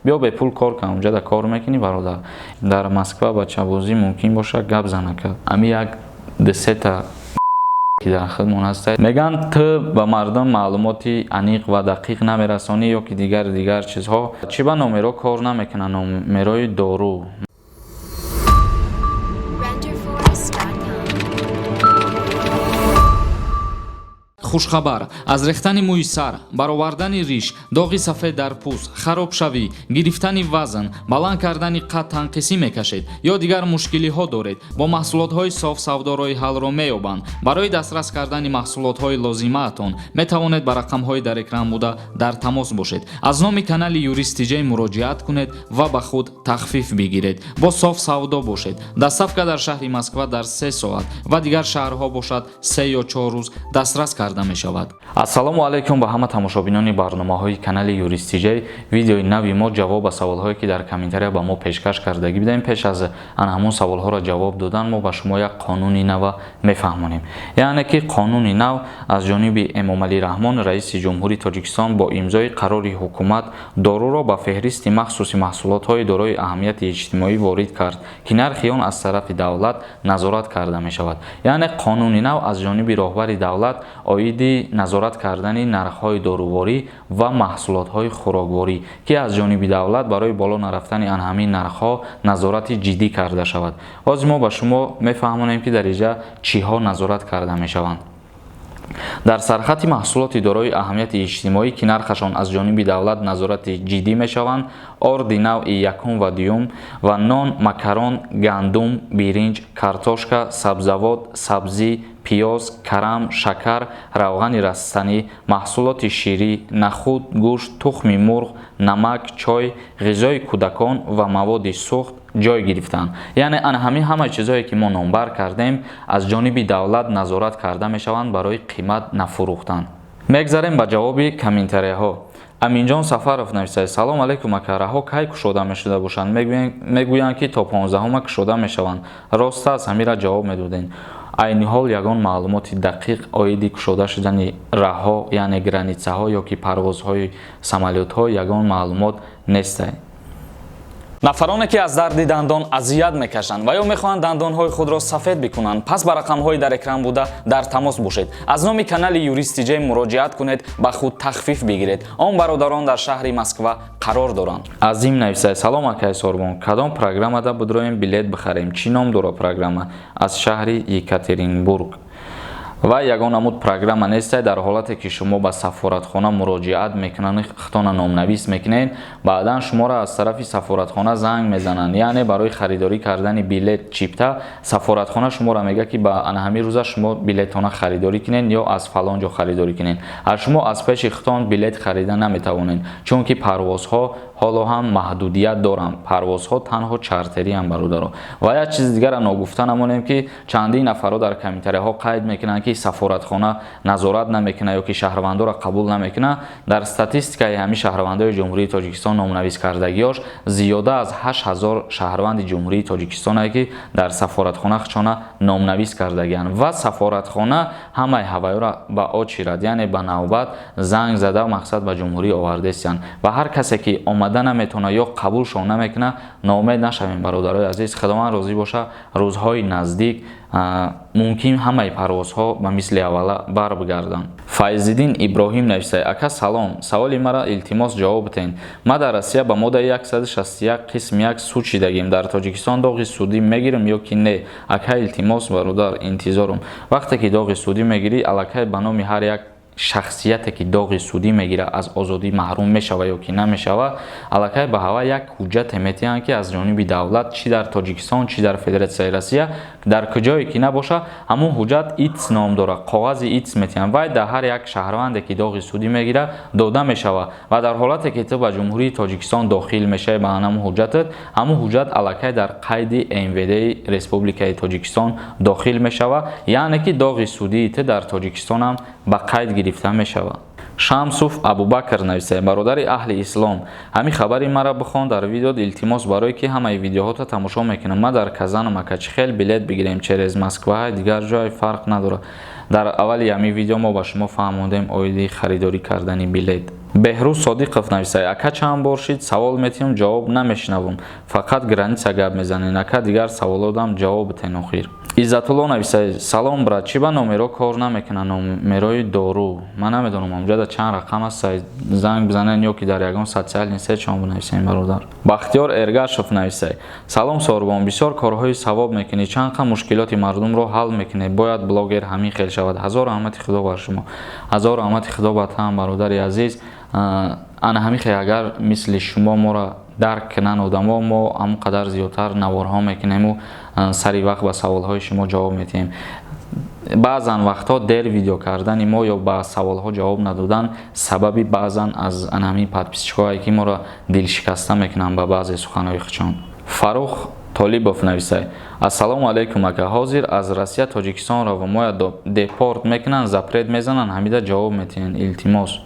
بیا به پول کار کن، اونجا کار میکنی برادر. در مسکو بچه بازی ممکن باشه گپ زنه که امی یک دسته تا که در خدمت هست میگن تو به مردم معلوماتی عمیق و دقیق نمیرسانی یا که دیگر چیزها. چی به نمره کار نمیکنه؟ نمره دارو. хушхабар аз рехтани мӯи сар, баровардани риш, доғи сафед дар пӯст, харобшавӣ, гирифтани вазн, баланд кардани қад танқисӣ мекашед ё дигар мушкилиҳо доред, бо маҳсулотҳои соф савдо роҳи ҳалро меёбанд. барои дастрас кардани маҳсулотҳои лозимаатон метавонед ба рақамҳои дар экран буда дар тамос бошед. аз номи канали юристиҷей муроҷиат кунед ва ба худ тахфиф бигиред. бо соф савдо бошед. доставка дар шаҳри Москва дар 3 соат ва дигар шаҳрҳо бошад 3 ё 4 рӯз дастрас карда мешавад. ассалому алайкум ба ҳама тамошобинони барномаҳои канали юристиҷей. видеои нави мо ҷавоб ба саволҳое ки дар комментария ба мо пешкаш кардагӣ бидем. пеш аз ан ҳамон саволҳоро ҷавоб додан мо ба шумо як қонуни нав мефаҳмонем. яъне ки қонуни нав аз ҷониби Эмомалӣ Раҳмон, раиси ҷумҳурии Тоҷикистон, бо имзои қарори ҳукумат доруро ба феҳристи махсуси маҳсулотҳои дорои аҳамияти иҷтимоӣ ворид кард ки нархи он аз тарафи давлат назорат карда мешавад. яъне қонуни нав аз ҷониби роҳбари давлат оиди назорат кардани нархҳои доруворӣ ва маҳсулотҳои хӯрокворӣ ки аз ҷониби давлат барои боло нарафтани ан ҳамин нархҳо назорати ҷиддӣ карда шавад. ҳозир мо ба шумо мефаҳмонем ки дар инҷа чиҳо назорат карда мешаванд. дар сархати маҳсулоти дорои аҳамияти иҷтимоӣ ки нархашон аз ҷониби давлат назорати ҷиддӣ мешаванд, орди навъи якум ва дуюм ва нон, макарон, гандум, биринҷ, картошка, сабзавот, сабзӣ, пиёз, карам, шакар, равғани растанӣ, маҳсулоти ширӣ, нахуд, гӯшт, тухми мурғ, намак, чой, ғизои кӯдакон ва маводи сӯхт ҷой гирифтанд. яъне ан ҳама чизҳое ки мо номбар кардем аз ҷониби давлат назорат карда мешаванд барои қимат нафурӯхтан. мегзарем ба ҷавоби комментарияҳо. аминҷон сафаров нависад: салом алайкум ака, раҳо кай кушода мешуда бошанд? мегӯянд ки то 15 кушода мешаванд. рост аст? ҳамира ҷавоб медодем. айни ҳол ягон маълумоти дақиқ оиди кушода шудани раҳҳо, яъне границаҳо ё ки парвозҳои самолётҳо ягон маълумот нестае. нафароне ки аз дарди дандон азият мекашанд ва ё мехоҳанд дандонҳои худро сафед бикунанд, пас ба рақамҳои дар экран буда дар тамос бошед. аз номи канали юристиҷей муроҷиат кунед, ба худ тахфиф бигиред. он бародарон дар шаҳри Москва қарор доранд. азим нависад: салом акай Сорбон, кадом программада бидроем билет бихарем? чӣ ном дорад программа? аз шаҳри Екатеринбург. ва ягон амуд программа нестай. дар ҳолате ки шумо ба сафоратхона муроҷиат мекунанд, хитона номнавис мекунед, баъдан шуморо аз тарафи сафоратхона занг мезананд, яъне барои харидорӣ кардани билет чипта сафоратхона шуморо мега ки ба анҳамин рӯза шумо билетона харидорӣ кунед ё аз фалон ҷо харидорӣ кунед. аз шумо аз пеши хитон билет харида наметавонед, чунки парвозҳо ҳоло ҳам маҳдудият доранд. парвозҳо танҳо чартерианд бародаро. ва як чизи дигара ногуфта намонем ки чандин нафаро дар комментарияҳо қайд мекунанд ки сафоратхона назорат намекунад ё ки шаҳрвандоро қабул намекунад. дар статистикаи ҳамин шаҳрвандои ҷумҳурии Тоҷикистон номнавис кардагиёш зиёда аз 8000 шаҳрванди ҷумҳурии Тоҷикистоне ки дар сафоратхона хичона номнавис кардагианд. ва сафоратхона ҳамаи ҳавайёро ба очирад, яъне ба навбат занг зада мақсад ба ҷумҳурӣ овардестанд. ва ҳар касе ки омада наметона ё қабулшон намекуна, ноумед нашавем бародарои азиз. худованд розӣ боша, рӯзҳои наздик мумкин ҳамаи парвозҳо ба мисли аввала барбигарданд. Файзиддин Иброҳим нависад: ака салом, саволи мара илтимос ҷавоб битен. ма дар Россия ба моддаи 161 қисм 1 суд шидагим. дар Тоҷикистон доғи судӣ мегирем ё ки не? ака илтимос бародар, интизорум. вақте ки доғи судӣ мегирӣ, аллакай ба номи ҳар як шахсияте ки доғи судӣ мегира аз озодӣ маҳрум мешава ё ки намешава, аллакай ба ҳава як ҳуҷҷате метиҳанд ки аз ҷониби давлат чӣ дар Тоҷикистон, чӣ дар Федератсияи Россия, дар куҷое ки набоша, ҳамун ҳуҷҷат ИТС ном дорад, коғази ИТС метиҳанд. вай дар ҳар як шаҳрванде ки доғи судӣ мегира дода мешава. ва дар ҳолате ки ту ба ҷумҳурии Тоҷикистон дохил мешавӣ ба ҳамун ҳуҷҷатат, ҳамун ҳуҷҷат аллакай дар қайди МВДи Республикаи Тоҷикистон дохил мешава, яъне ки доғи судии ту дар Тоҷикистон ҳам ба қайд гирифта мешава. Шамсуф Абубакр нависад: бародари аҳли ислом, ҳамин хабари мара бихон дар видеод илтимос, барое ки ҳамаи видеоҳота тамошо мекунам. ма дар Казанам, ака чихел билет бигирем через Москва, дигар ҷой фарқ надорад. дар аввали ҳамин видео мо ба шумо фаҳмондем оиди харидорӣ кардани билет. беҳрӯз содиқов нависад: ака чанд бор шид савол метиҳам ҷавоб намешнавам, фақат граница гап мезанед, ака дигар саволотам ҷавоб битен охир. Иззатулло нависад: салом брат, чӣ ба номеро кор намекунад, номерои дору? Ман намедонам ҳамҷода чанд рақам аст, занг бизанед ё ки дар ягон социални сетчон бинависем бародар. Бахтиёр Эргашев нависад: салом Сорбон, бисёр корҳои савоб мекунед, чанд қа мушкилоти мардумро ҳал мекунед, бояд блогер ҳамин хел шавад. ҳазор раҳмати худо бар шумо. ҳазор раҳмати худо ба таам бародари азиз. ана ҳамин хел агар мисли шумо моро дарк кунанд одамо, мо ҳамон қадар зиёдтар наворҳо мекунему сари вақт ба саволҳои шумо ҷавоб метиҳем. баъзан вақтҳо дер видео кардани мо ё ба саволҳо ҷавоб надодан сабаби баъзан аз ҳамин подписчикое ки моро дилшикаста мекунанд ба баъзе суханҳои хучон. Фарух Толибов нависад: ассалому алайкум ака, ҳозир аз Россия Тоҷикистон равам, моя депорт мекунанд, запрет мезананд, ҳамида ҷавоб метиҳен, илтимос.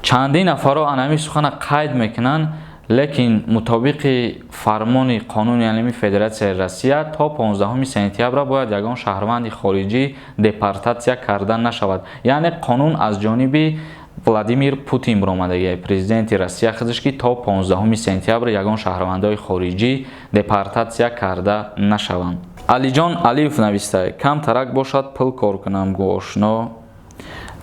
Чандин нафаро анами сухана қайд мекунанд, лекин мутобиқи фармони қонуни алими Федератсияи Россия то 15 сентябр бояд ягон шаҳрванди хориҷӣ депортатсия карда нашавад. Яъне қонун аз ҷониби Владимир Путин биромадагӣ, президенти Россия худаш ки то 15 сентябр ягон шаҳрвандои хориҷӣ депортатсия карда нашаванд. Алиҷон Алиев нависта: кам тарак бошад пул кор кунам гӯшно.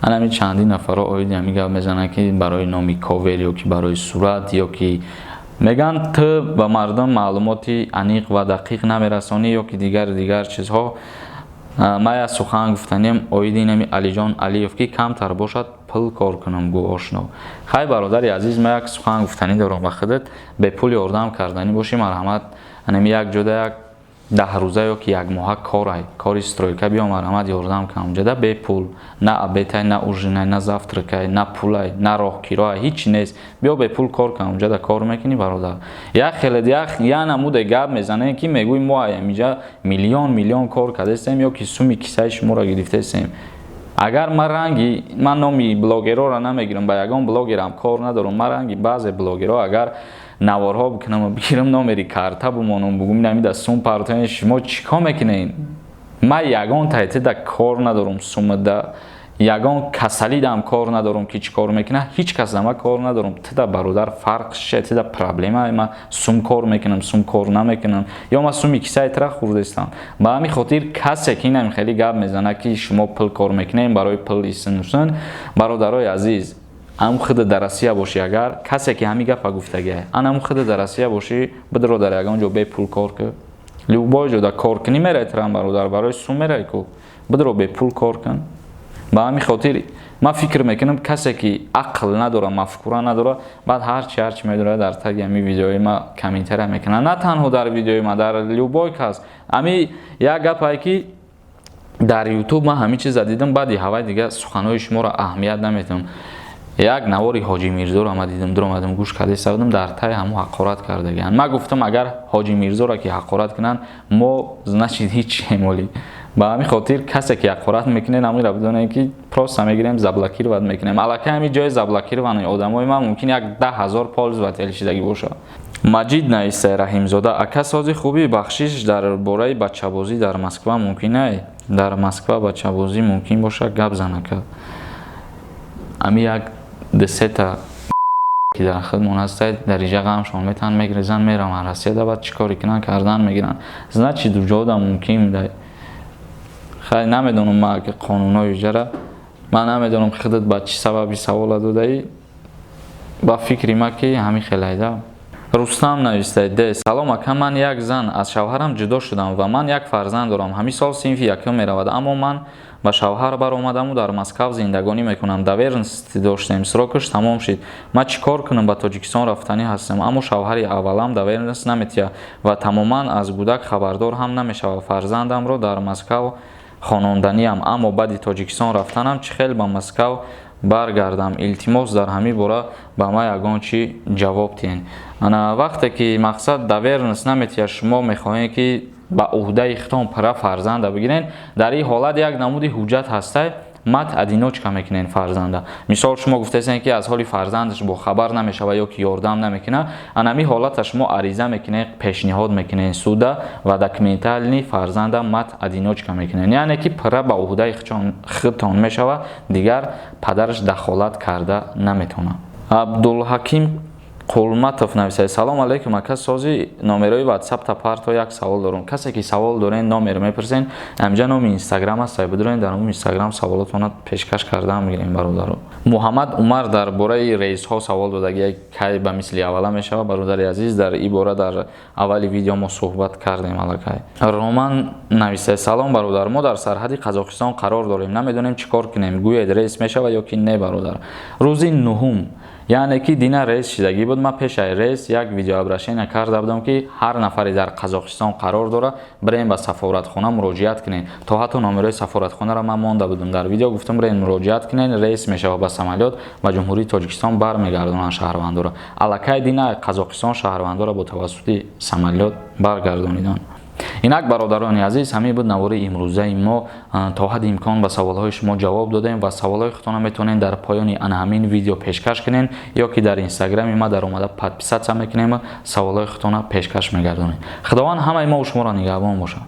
анами чандин нафаро оиди ҳамин гап мезананд ки барои номи ковер ё ки барои сурат ё ки меган ту ба мардум маълумоти аниқ ва дақиқ намерасонӣ ё ки дигар чизҳо. ман як сухан гуфтанем оиди нами Алиҷон Алиев ки камтар бошад пул кор кунам гӯ ошно. хай бародари азиз, ман як сухан гуфтанӣ дорам ба худат, бепул ёрдам карданӣ бошӣ, марҳамат. анами як ҷода як 10 рӯза ё ки як моҳа кори стройка биё, марҳамат ёрдам кам ҷода бепул, на обетай, на ужинай, на завтракай, на пулай, на роҳкироай, ҳичи нест. биё бепул кор кам ҷода кор мекунӣ бародар. як хеле як намуде гап мезанем ки мегӯй мо амиҷа миллион кор кардастем ё ки суми кисаи шуморо гирифтастем. агар ман номи блогероро намегирам, ба ягон блогерам кор надорам. ман ранги баъзе блогеро агар наворҳо бикунам, бигирам номери карта бумонам, бугум намида сум партоен, шумо чӣ кор мекунед? ман ягон таҳдида кор надорам, сумда ягон касалидам кор надорам ки чӣ кор мекунад, ҳеҷ кас да ман кор надорам. тида бародар фарқ чист, тида проблема, ман сум кор мекунам, сум кор намекунам, ё ман суми кисаи тира хӯрдастам. ба ҳамин хотир касе ки нами хеле гап мезанад ки шумо пул кор мекунед барои пул исинусон, бародарои азиз, ам худа дар Россия бошӣ, агар касе ки ҳамин гапа гуфтагиа, анам худа дар Россия бошӣ, бидро дар ягон ҷо бепул кор кун. любой ҷода кор кунӣ мерай тирам бародар, барои сум мерай ку, бидро бепул кор кун. ба ҳамин хотир ман фикр мекунам касе ки ақл надора, мафкура надора, баъд ҳарчи медорад дар таги ҳамин видеои ма комментария мекунад. на танҳо дар видеои ма, дар любой кас. ҳамин як гапае ки дар YouTube ман ҳамин чиза дидам, баъди ҳавай дига суханҳои шуморо аҳамият наметиҳам. як навори ҳоҷи Мирзоро ма дидам, дуромадам гӯш карда истодам, дар тай ҳамо ҳақорат кардагианд. ман гуфтам агар ҳоҷи Мирзоро ки ҳақорат кунанд, мо значит ҳеҷ эмолӣ. ба ҳамин хотир касе ки ҳақорат мекунед, ҳаминро бидонед ки просто мегирем заблокировать мекунем. аллакай ҳамин ҷои заблокировании одамои ман мумкин як 10,000 пользователи шидагӣ бошад. Маҷид Наисаи Раҳимзода: ака сози хуби бахшиш дар бораи бачабозӣ дар Москва мумкин ай? дар Москва бачабозӣ мумкин бошад? гап зан ака. ами як десета ки дар худмон ҳастед, дар иҷа ғамшон метан мегирезан, мераван Россияда, баъд чӣ кори кунанд, кардан мегиранд. значит уҷода мумкин мудай. хай намедонам ман ки қонунои иҷара, ман намедонам худат ба чӣ сабаби савола додаӣ. ба фикри ма ки ҳамин хелайда. Рустам навистаид: салом ака, ман як зан аз шавҳарам ҷудо шудам ва ман як фарзанд дорам. ҳамин сол синфи якум меравад, аммо ман ба шавҳар баромадаму дар Москав зиндагонӣ мекунам. давернсти доштем, срокаш тамом шид. ман чӣ кор кунам? ба Тоҷикистон рафтанӣ ҳастам, аммо шавҳари аввалам давернс наметиҳад ва тамоман аз кӯдак хабардор ҳам намешавад. фарзандамро дар Москав хононданиам, аммо баъди Тоҷикистон рафтанам чӣ хел ба Москав баргардам? илтимос дар ҳамин бора ба ман ягон чӣ ҷавоб диҳед. ана вақте ки мақсад давернс наметиҳад, шумо мехоҳед ки ба уҳдаи худтон пара фарзанда бигирен, дар ин ҳолат як намуди ҳуҷҷат ҳастай, мат одиночка мекунен фарзанда. Мисол шумо гуфтесен ки аз ҳоли фарзандаш бохабар намешава ё ки ёрдам намекуна, анами ҳолата шумо ариза мекунен, пешниҳод мекунен суда ва документални фарзанда мат одиночка мекунен. яъне ки пирра ба уҳдаи худтон мешава, дигар падараш дахолат карда наметавонад. Абдулҳаким Қулматов нависад: салом алейкум ака, сози номерои WhatsApp та парто як савол дорам. Касе ки савол дорен номер мепурсен, амҷа номи Instagram аст, сайбидорен дар номи Instagram саволотона пешкаш карда мегирем бародаро. Муҳаммад Умар дар бораи рейсҳо савол додаги кай ба мисли аввала мешава. Бародари азиз, дар ин бора дар аввали видео мо суҳбат кардем аллакай. Роман нависад: салом бародар, мо дар сарҳади Қазоқистон қарор дорем, намедонем чӣ кор кунем, гӯед рейс мешава ё ки не бародар. Рӯзи 9 яъне ки дина рейс шидагӣ буд. Ман пешаи рейс як видеообрашения карда будам ки ҳар нафаре дар Қазоқистон қарор дора, бирем ба сафоратхона муроҷиат кунен. То ҳатто номерои сафоратхонаро ман монда будам. Дар видео гуфтам бирен муроҷиат кунен, рейс мешава ба самолёт ба ҷумҳурии Тоҷикистон бармегардонанд шаҳрвандоро. Аллакай дина Қазоқистон шаҳрвандоро бо тавассути самолёт баргардониданд. инак бародарони азиз, ҳамин буд навораи имрӯзаи мо. то ҳадди имкон ба саволҳои шумо ҷавоб додем ва саволҳои худтонро метавонед дар поёни ана ҳамин видео пешкаш кунед ё ки дар инстаграми ма дар омада подписатсия мекунем, саволҳои худтонро пешкаш мегардонед. худованд ҳамаи мо шуморо нигаҳбон бошад.